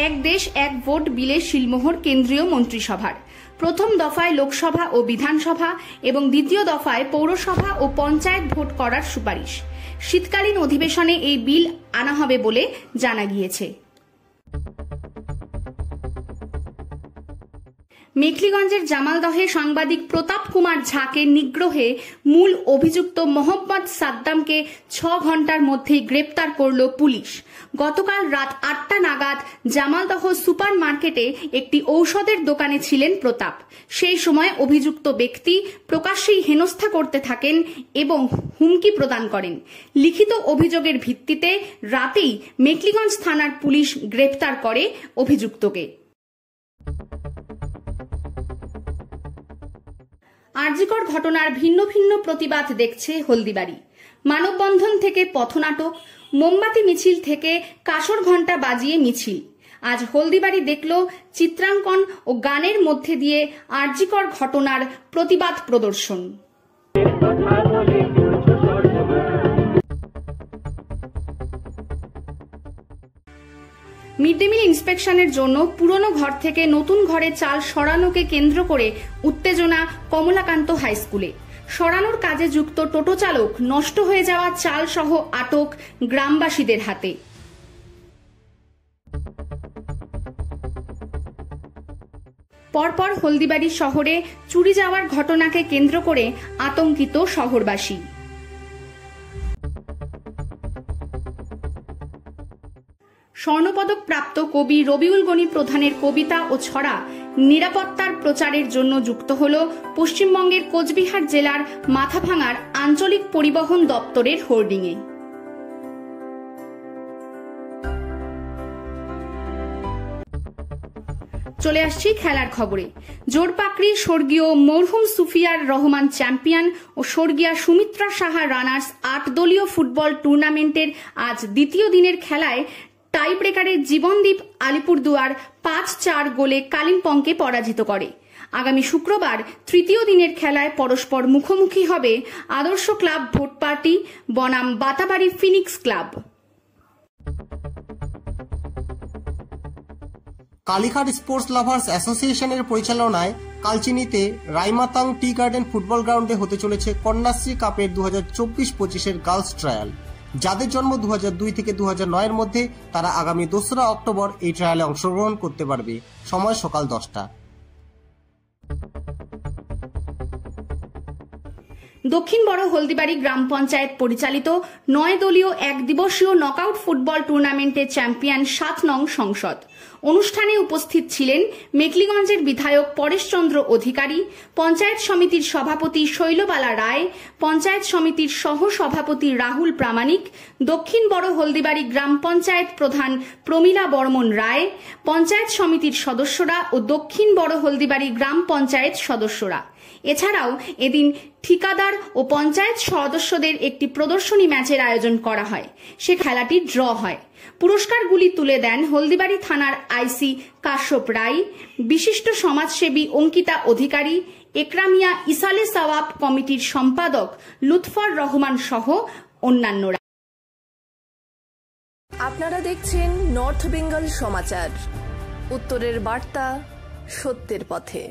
এক দেশ এক ভোট বিলে শিলমোহর কেন্দ্রীয় মন্ত্রিসভার। প্রথম দফায় লোকসভা ও বিধানসভা এবং দ্বিতীয় দফায় পৌরসভা ও পঞ্চায়েত ভোট করার সুপারিশ। শীতকালীন অধিবেশনে এই বিল আনা হবে বলে জানা গিয়েছে। মেখলিগঞ্জের জামালদহে সাংবাদিক প্রতাপ কুমার ঝাকে নিগ্রহে মূল অভিযুক্ত মোহাম্মদ সাদ্দামকে 6 ঘন্টার মধ্যেই গ্রেপ্তার করল পুলিশ। গতকাল রাত 8টা নাগাদ জামালদহ সুপার মার্কেটে একটি ঔষধের দোকানে ছিলেন প্রতাপ। সেই সময় অভিযুক্ত ব্যক্তি প্রকাশ্যেই হেনস্থা করতে থাকেন এবং হুমকি প্রদান করেন। লিখিত অভিযোগের ভিত্তিতে রাতেই মেখলিগঞ্জ থানার পুলিশ গ্রেপ্তার করে অভিযুক্তকে। আরজিকর ঘটনার ভিন্ন ভিন্ন প্রতিবাদ দেখছে হলদিবাড়ি। মানববন্ধন থেকে পথনাটক, মোমবাতি মিছিল থেকে কাসর ঘণ্টা বাজিয়ে মিছিল। আজ হলদিবাড়ি দেখল চিত্রাঙ্কন ও গানের মধ্যে দিয়ে আরজিকর ঘটনার প্রতিবাদ প্রদর্শন। মিড ডে মিল ইন্সপেকশনের জন্য পুরনো ঘর থেকে নতুন ঘরে চাল সরানোকে কেন্দ্র করে উত্তেজনা কমলাকান্ত হাই স্কুলে। সরানোর কাজে যুক্ত টোটো চালক নষ্ট হয়ে যাওয়া চাল সহ আটক গ্রামবাসীদের হাতে। পরপর হলদিবাড়ি শহরে চুরি যাওয়ার ঘটনাকে কেন্দ্র করে আতঙ্কিত শহরবাসী। স্বর্ণপদক প্রাপ্ত কবি রবিউল গনি প্রধানের কবিতা ও ছড়া নিরাপত্তার প্রচারের জন্য যুক্ত হল পশ্চিমবঙ্গের কোচবিহার জেলার মাথাভাঙার আঞ্চলিক পরিবহন দপ্তরের হোর্ডিংয়ে। চলে আসছি খেলার খবরে। জোরপাকড়ি স্বর্গীয় মরহুম সুফিয়ার রহমান চ্যাম্পিয়ন ও স্বর্গীয়া সুমিত্রা সাহা রানার্স 8 দলীয় ফুটবল টুর্নামেন্টের আজ দ্বিতীয় দিনের খেলায় টাই ব্রেকারে জীবনদীপ আলিপুরদুয়ার 5-4 গোলে কালিম্পংকে পরাজিত করে। আগামী শুক্রবার তৃতীয় দিনের খেলায় পরস্পর মুখোমুখি হবে আদর্শ ক্লাব ভোট পার্টি বনাম Batabari Phoenix club. Kalighat sports lovers অ্যাসোসিয়েশনের পরিচালনায় কালচিনিতে রাইমাতাং টি গার্ডেন ফুটবল গ্রাউন্ডে হতে চলেছে কন্যাশ্রী কাপের 2024-25-এর গার্লস ট্রায়াল। যাদের জন্ম 2002 থেকে 2009 এর মধ্যে তারা আগামী 2রা অক্টোবর এই ট্রায়ালে অংশগ্রহণ করতে পারবে। সময় সকাল 10টা। দক্ষিণ বড় হলদিবাড়ি গ্রাম পঞ্চায়েত পরিচালিত 9 দলীয় 1 দিবসীয় নকআউট ফুটবল টুর্নামেন্টের চ্যাম্পিয়ন 7 নং সংসদ। অনুষ্ঠানে উপস্থিত ছিলেন মেখলিগঞ্জের বিধায়ক পরেশচন্দ্র অধিকারী, পঞ্চায়েত সমিতির সভাপতি শৈলবালা রায়, পঞ্চায়েত সমিতির সহ সভাপতি রাহুল প্রামাণিক, দক্ষিণ বড় হলদিবাড়ি গ্রাম পঞ্চায়েত প্রধান প্রমীলা বর্মন রায়, পঞ্চায়েত সমিতির সদস্যরা ও দক্ষিণ বড় হলদিবাড়ি গ্রাম পঞ্চায়েত সদস্যরা। এছাড়াও এদিন ঠিকাদার ও পঞ্চায়েত সদস্যদের একটি প্রদর্শনী ম্যাচের আয়োজন করা হয়। সে খেলাটি ড্র হয়। পুরস্কারগুলি তুলে দেন হলদিবাড়ি থানার আইসি কাশ্যপ রায়, বিশিষ্ট সমাজসেবী অঙ্কিতা অধিকারী, একরামিয়া ইসালে সওয়াব কমিটির সম্পাদক লুৎফর রহমান সহ অন্যান্যরা। আপনারা দেখছেন নর্থ বেঙ্গল সমাচার, উত্তরের বার্তা, সত্যের পথে।